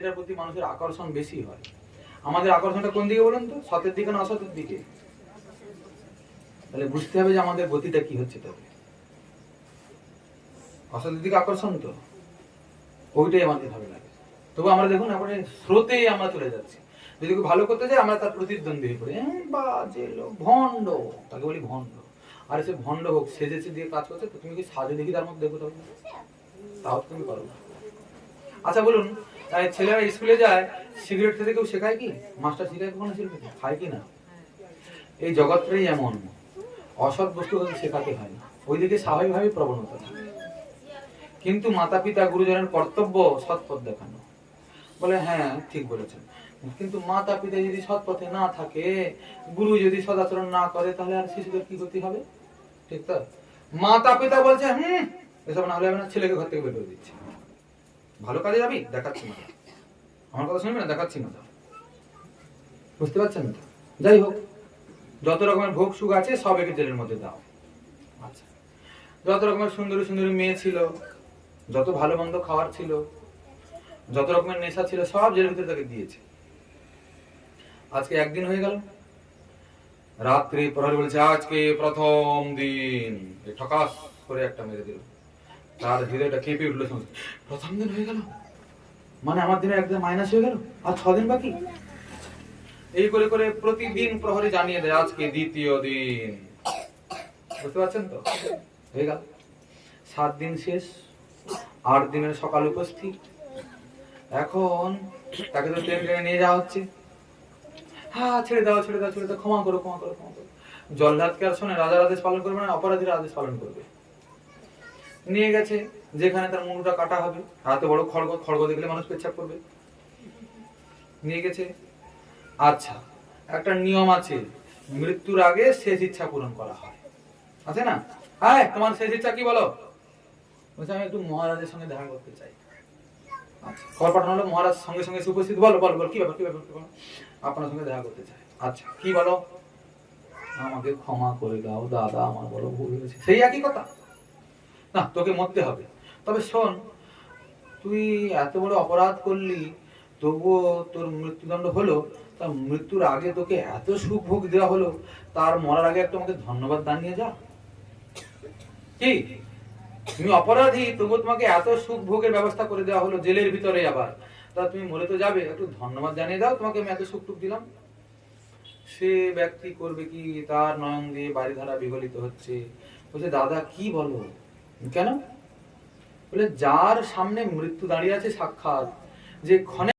এটার প্রতি মানুষের আকর্ষণ বেশি হয়। আমাদের আকর্ষণটা কোন দিকে বলুন তো? সতের দিকে না অসতের দিকে? তাহলে বুঝতে হবে যে আমাদের গতিটা কি হচ্ছে। তবে অসতের দিকে আকর্ষণ তো ওইটাই আমাদের ভালো লাগে। তবু আমরা দেখুন এবারে স্রোতে আমরা চলে যাচ্ছি। যদি কেউ ভালো করতে যায় আমরা তার প্রতিদ্বন্দ্বী হয়ে পড়ি, বাজে লোক, ভণ্ড, তাকে বলি ভণ্ড। আর সে ভণ্ড হোক, সেজেছে দিয়ে কাজ করছে, তো তুমি কি সাজে দেখি তার মধ্যে দেখো, তবে তাও তুমি পারো না। আচ্ছা বলুন, ছেলেরা স্কুলে যায়, সিগারেট খেতে কেউ শেখায় কি? মাস্টার শেখায় কখনো সিগারেট খেতে? খায় কি না? এই জগৎটাই এমন, অসৎ বস্তু শেখাতে হয় না, ওইদিকে স্বাভাবিকভাবে প্রবণতা থাকে। কিন্তু মাতা পিতা গুরুজনের কর্তব্য সৎ পথ দেখানো। বলে হ্যাঁ ঠিক বলেছেন, কিন্তু মাতা পিতা যদি সৎ পথে না থাকে, গুরু যদি সদাচরণ না করে, তাহলে আর শিশুদের কি ক্ষতি হবে? ঠিক তো? মাতা পিতা বলছে এসব না হলে হবে না, ছেলেকে ঘর থেকে বের করে দিচ্ছে। ভালো কাজে যাবি, দেখাচ্ছি না, আমার কথা শুনবি না, দেখাচ্ছি না। বুঝতে পারছেন না? যাই হোক, যত রকমের ভোগ সুখ আছে সব একে জেলের মধ্যে দাও। আচ্ছা, যত রকমের সুন্দরী সুন্দরী মেয়ে ছিল, যত ভালো মন্দ খাবার ছিল, যত রকমের নেশা ছিল, সব জেলের ভিতরে তাকে দিয়েছে। আজকে একদিন হয়ে গেল, রাত্রি প্রহরী বলেছে আজকে প্রথম দিন, ঠকাস করে একটা মেরে দিল। তার হৃদয়টা কেঁপে উঠলো, প্রথম দিন হয়ে গেল মানে আমার দিনে একদম মাইনাস হয়ে গেল, আর 6 দিন বাকি। এই করে করে প্রতিদিন প্রহরী জানিয়ে দেয় আজকে দ্বিতীয় দিন। বুঝতে পারছেন তো? হয়ে গেল 7 দিন শেষ, 8 দিনের সকাল উপস্থিত। এখন তাকে তো ট্রেনে নিয়ে যাওয়া হচ্ছে। হ্যাঁ, ছেড়ে দাও ছেড়ে দাও ছেড়ে দাও, ক্ষমা করো ক্ষমা করো ক্ষমা করো। জল্লাদকে আর শোনে, রাজার আদেশ পালন করবে না, অপরাধীরা আদেশ পালন করবে। নিয়ে গেছে যেখানে তার মুন্ডুটা কাটা হবে। এত বড় খড়গ, খড়গ দেখলে মানুষ পেচ্ছাপ করবে। নিয়ে গেছে। আচ্ছা, একটা নিয়ম আছে, মৃত্যুর আগে শেষ ইচ্ছা পূরণ করা হয়, আছে না? হ্যাঁ, তোমার শেষ ইচ্ছা কি বলো? বলছে আমি একটু মহারাজের সঙ্গে দেখা করতে চাই। আচ্ছা, খবর পাঠানো হলো, মহারাজ সঙ্গে সঙ্গে উপস্থিত। বলো বলো বলো, কি ব্যাপার কি ব্যাপার? আপনার সঙ্গে দেখা করতে চাই। আচ্ছা, কি বলো? আমাকে ক্ষমা করে দাও দাদা, আমার বড় ভুল হয়েছে। সেই একই কথা না, তোকে মরতে হবে। তবে শোন, তুই এত বড় অপরাধ করলি, তবুও তোর মৃত্যুদণ্ড হলো, তা মৃত্যুর আগে তোকে এত সুখ ভোগ দেওয়া হলো, তার মরার আগে একটু আমাকে ধন্যবাদ জানিয়ে যা। কি, তুমি অপরাধী, তবুও তোমাকে এত সুখ ভোগের ব্যবস্থা করে দেওয়া হলো জেলের ভিতরে, আবার তা তুমি মরে তো যাবে, একটু ধন্যবাদ জানিয়ে দাও, তোমাকে আমি এত সুখ টুক দিলাম। সে ব্যক্তি করবে কি, তার নয়ন দিয়ে বাড়িধারা বিগলিত হচ্ছে। বলছে দাদা কি বলো? কেন? বলে যার সামনে মৃত্যু দাঁড়িয়ে আছে সাক্ষাৎ, যে ক্ষণে